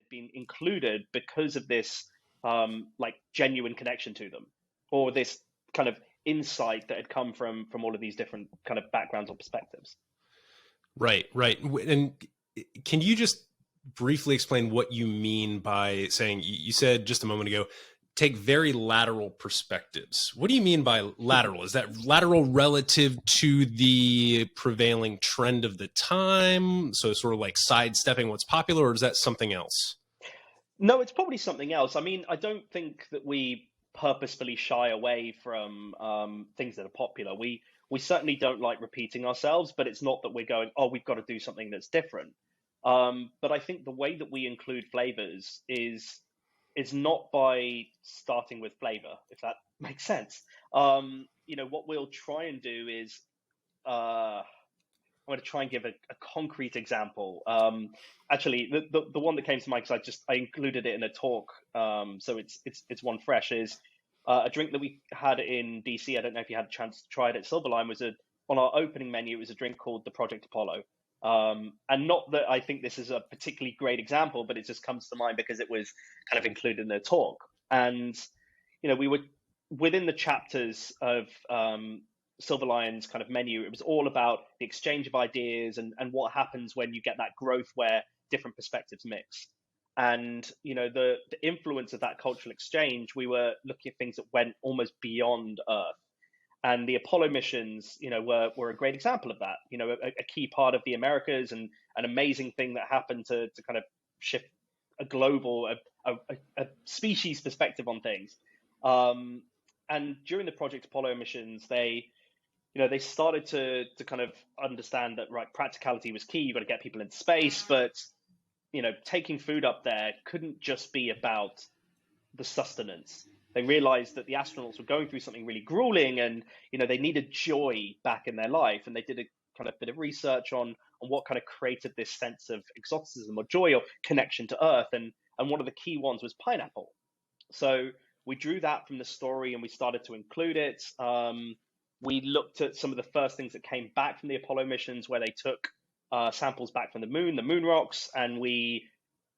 been included because of this like genuine connection to them, or this kind of insight that had come from all of these different kind of backgrounds or perspectives. Right, right. And can you just briefly explain what you mean by saying, you said just a moment ago, take very lateral perspectives. What do you mean by lateral? Is that lateral relative to the prevailing trend of the time? So sort of like sidestepping what's popular, or is that something else? No, it's probably something else. I mean, I don't think that we purposefully shy away from things that are popular. We certainly don't like repeating ourselves, but it's not that we're going, oh, we've got to do something that's different. But I think the way that we include flavors is not by starting with flavor, if that makes sense. What we'll try and do is I'm going to try and give a concrete example. Actually, the one that came to mind, because I included it in a talk, so it's one fresh, is a drink that we had in DC. I don't know if you had a chance to try it at Silverline. On our opening menu. It was a drink called the Project Apollo. And not that I think this is a particularly great example, but it just comes to mind because it was kind of included in the talk. And we were within the chapters of Silver Lion's kind of menu. It was all about the exchange of ideas and what happens when you get that growth where different perspectives mix. And the influence of that cultural exchange, we were looking at things that went almost beyond Earth. And the Apollo missions, were a great example of that. A key part of the Americas, and an amazing thing that happened to kind of shift a global, a species perspective on things. And during the Project Apollo missions, they started to kind of understand that, right, practicality was key. You got to get people into space, but taking food up there couldn't just be about the sustenance. They realized that the astronauts were going through something really grueling, and they needed joy back in their life. And they did a kind of bit of research on what kind of created this sense of exoticism or joy or connection to Earth. And one of the key ones was pineapple. So we drew that from the story and we started to include it. We looked at some of the first things that came back from the Apollo missions, where they took samples back from the moon rocks, and we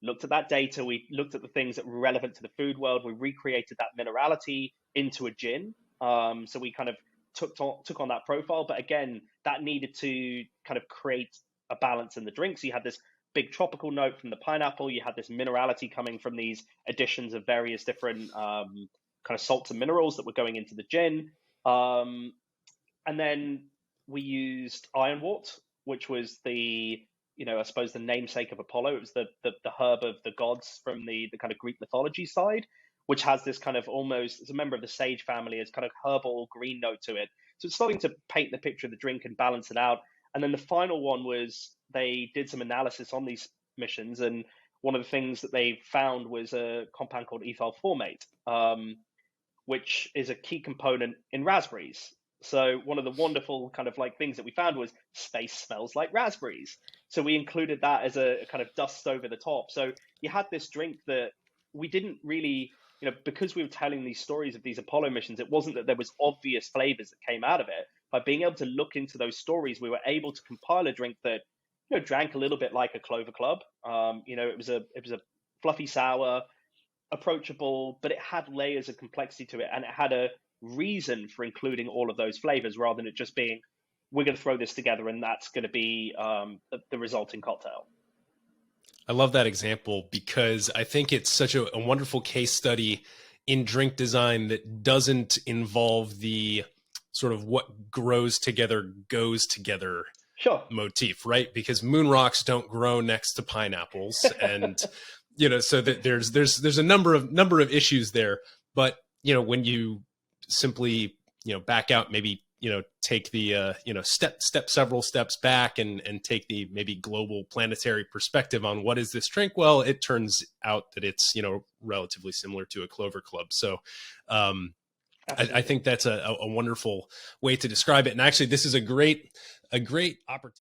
looked at that data. We looked at the things that were relevant to the food world. We recreated that minerality into a gin. So we kind of took on that profile. But again, that needed to kind of create a balance in the drink. So you had this big tropical note from the pineapple. You had this minerality coming from these additions of various different kind of salts and minerals that were going into the gin. And then we used ironwort, which was I suppose the namesake of Apollo. It was the herb of the gods from the kind of Greek mythology side, which has this kind of almost, as a member of the sage family, as kind of herbal green note to it. So it's starting to paint the picture of the drink and balance it out. And then the final one was, they did some analysis on these missions, and one of the things that they found was a compound called ethyl formate, which is a key component in raspberries. So one of the wonderful kind of like things that we found was space smells like raspberries. So we included that as a kind of dust over the top. So you had this drink that we didn't really, because we were telling these stories of these Apollo missions, it wasn't that there was obvious flavors that came out of it. By being able to look into those stories, we were able to compile a drink that, drank a little bit like a Clover Club. It was a fluffy sour, approachable, but it had layers of complexity to it, and it had a reason for including all of those flavors, rather than it just being, we're going to throw this together and that's going to be the resulting cocktail. I love that example because I think it's such a wonderful case study in drink design that doesn't involve the sort of what grows together goes together Sure. motif, right? Because moon rocks don't grow next to pineapples, and so that there's a number of issues there. But when you simply back out, maybe take the step several steps back and take the maybe global planetary perspective on what is this drink, well, it turns out that it's relatively similar to a Clover Club. So I think that's a wonderful way to describe it. And actually, this is a great opportunity